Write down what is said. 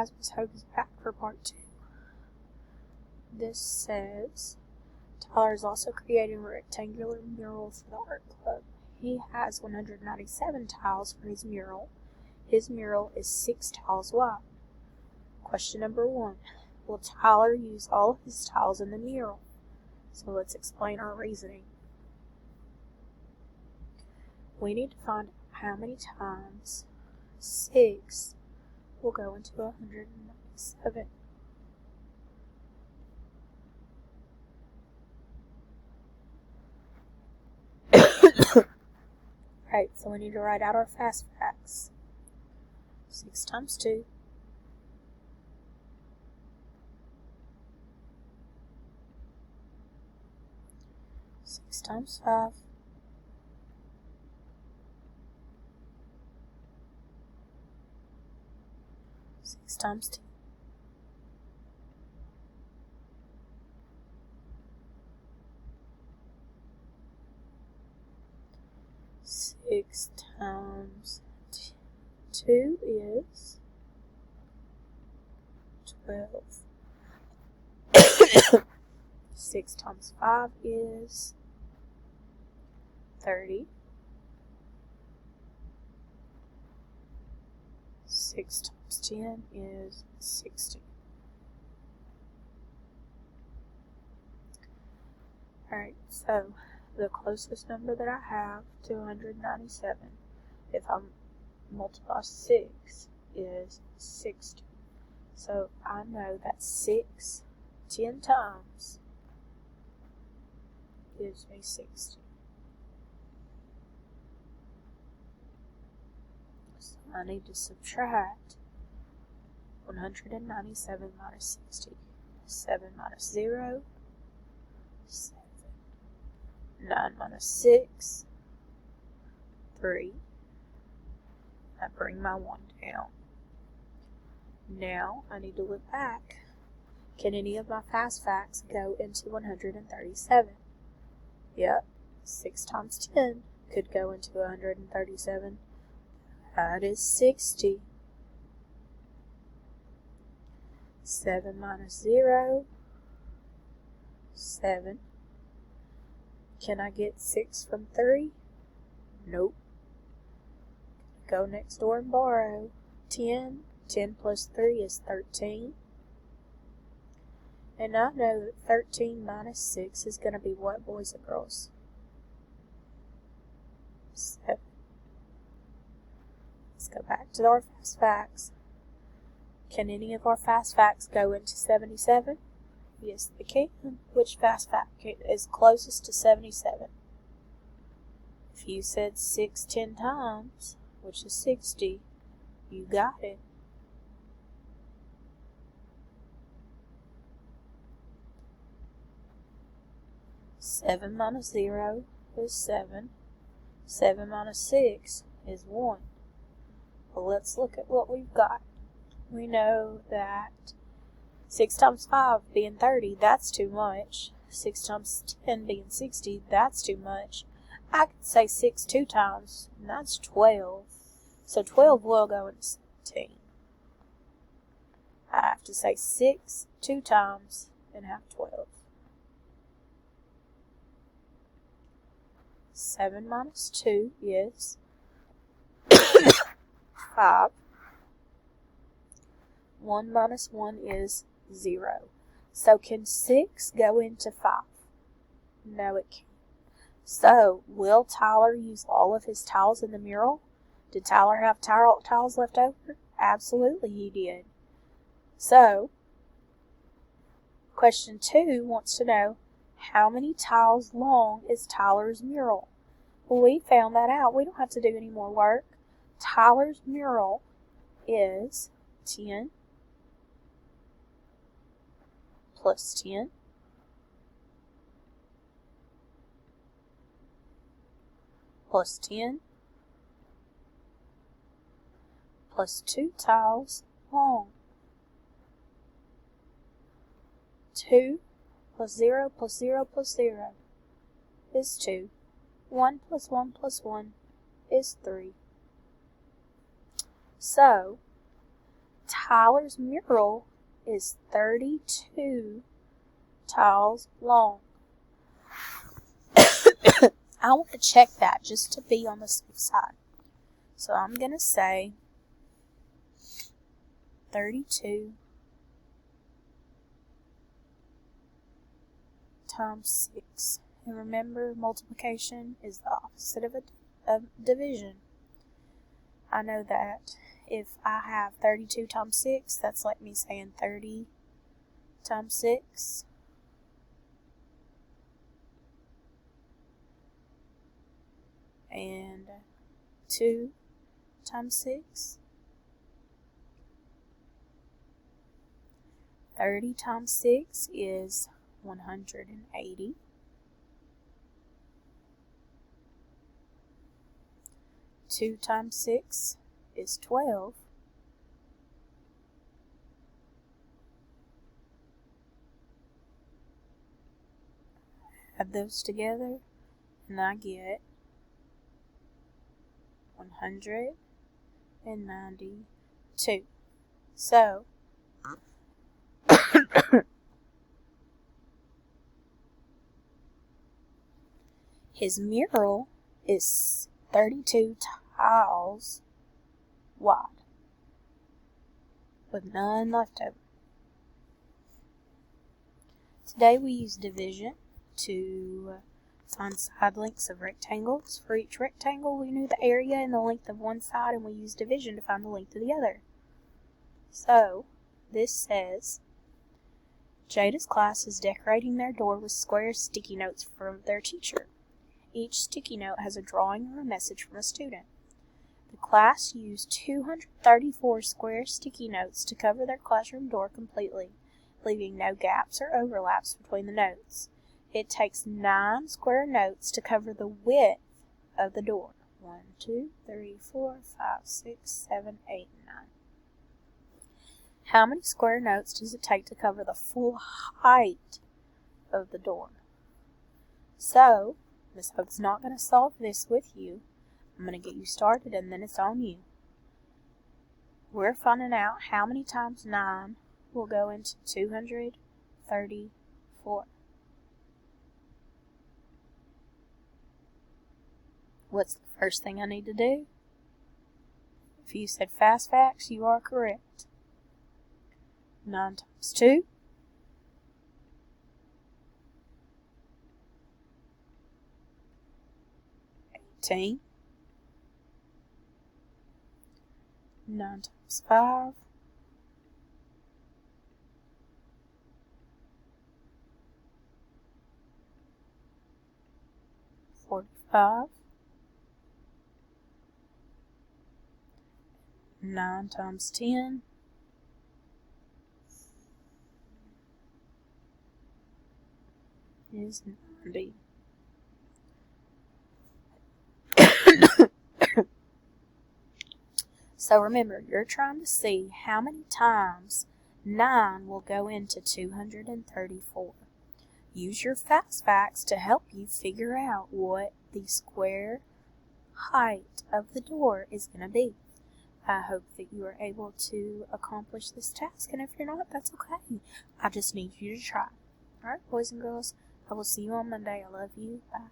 guys, Miss Hogan's back for part 2. This says, Tyler is also creating a rectangular mural for the art club. He has 197 tiles for his mural. His mural is 6 tiles wide. Question number 1. Will Tyler use all of his tiles in the mural? So let's explain our reasoning. We need to find how many times 6 will go into 197. Right, so we need to write out our fast facts. 6 times 2. 6 times 5. 6 times 10. 6 times 2 is 12. 6 times 5 is 30. 6 times 10 is 60. Alright, so the closest number that I have to 197, if I multiply 6, is 60. So I know that 6 10 times gives me 60. So I need to subtract 197 minus 60. 7 minus 0, 7. 9 minus 6, 3. I bring my 1 down. Now I need to look back. Can any of my fast facts go into 137? Yep, 6 times 10 could go into 137. That is 60. 7 minus 0, 7. Can I get 6 from 3? Nope. Go next door and borrow. 10. 10 plus 3 is 13. And I know that 13 minus 6 is going to be what, boys and girls? 7. Let's go back to our fast facts. Can any of our fast facts go into 77? Yes, they can. Which fast fact is closest to 77? If you said 6 10 times, which is 60, you got it. Seven minus 0 is 7. 7 minus 6 is 1. Well, let's look at what we've got. We know that 6 times 5 being 30, that's too much. 6 times 10 being 60, that's too much. I could say 6 2 times, and that's 12. So 12 will go into 17. I have to say 6 2 times and have 12. 7 minus 2 is 5. 1 minus 1 is 0. So can 6 go into 5? No, it can't. So, will Tyler use all of his tiles in the mural? Did Tyler have tiles left over? Absolutely he did. So, question 2 wants to know, how many tiles long is Tyler's mural? Well, we found that out. We don't have to do any more work. Tyler's mural is 10 plus 10 plus 10 plus 2 tiles long. 2 plus 0 plus 0 plus 0 is 2. 1 plus 1 plus 1 is 3. So, Tyler's mural is 32 tiles long. I want to check that just to be on the safe side. So I'm going to say 32 times 6. And remember, multiplication is the opposite of division. I know that if I have 32 times 6, that's like me saying 30 times 6. And 2 times 6. 30 times 6 is 180. 2 times 6 is 12. Add those together and I get 192. So, his mural is 32 tiles wide, with none left over. Today we use division to find side lengths of rectangles. For each rectangle, we knew the area and the length of one side, and we used division to find the length of the other. So, this says, Jada's class is decorating their door with square sticky notes from their teacher. Each sticky note has a drawing or a message from a student. The class used 234 square sticky notes to cover their classroom door completely, leaving no gaps or overlaps between the notes. It takes 9 square notes to cover the width of the door. 1, 2, 3, 4, 5, 6, 7, 8, 9. How many square notes does it take to cover the full height of the door? So, Miss Hope's not going to solve this with you. I'm going to get you started and then it's on you. We're finding out how many times 9 will go into 234. What's the first thing I need to do? If you said fast facts, you are correct. 9 times 2. 18. 9 times 5. 45. 9 times 10. Is 90. So remember, you're trying to see how many times 9 will go into 234. Use your fast facts to help you figure out what the square height of the door is going to be. I hope that you are able to accomplish this task, and if you're not, that's okay. I just need you to try. Alright, boys and girls, I will see you on Monday. I love you. Bye.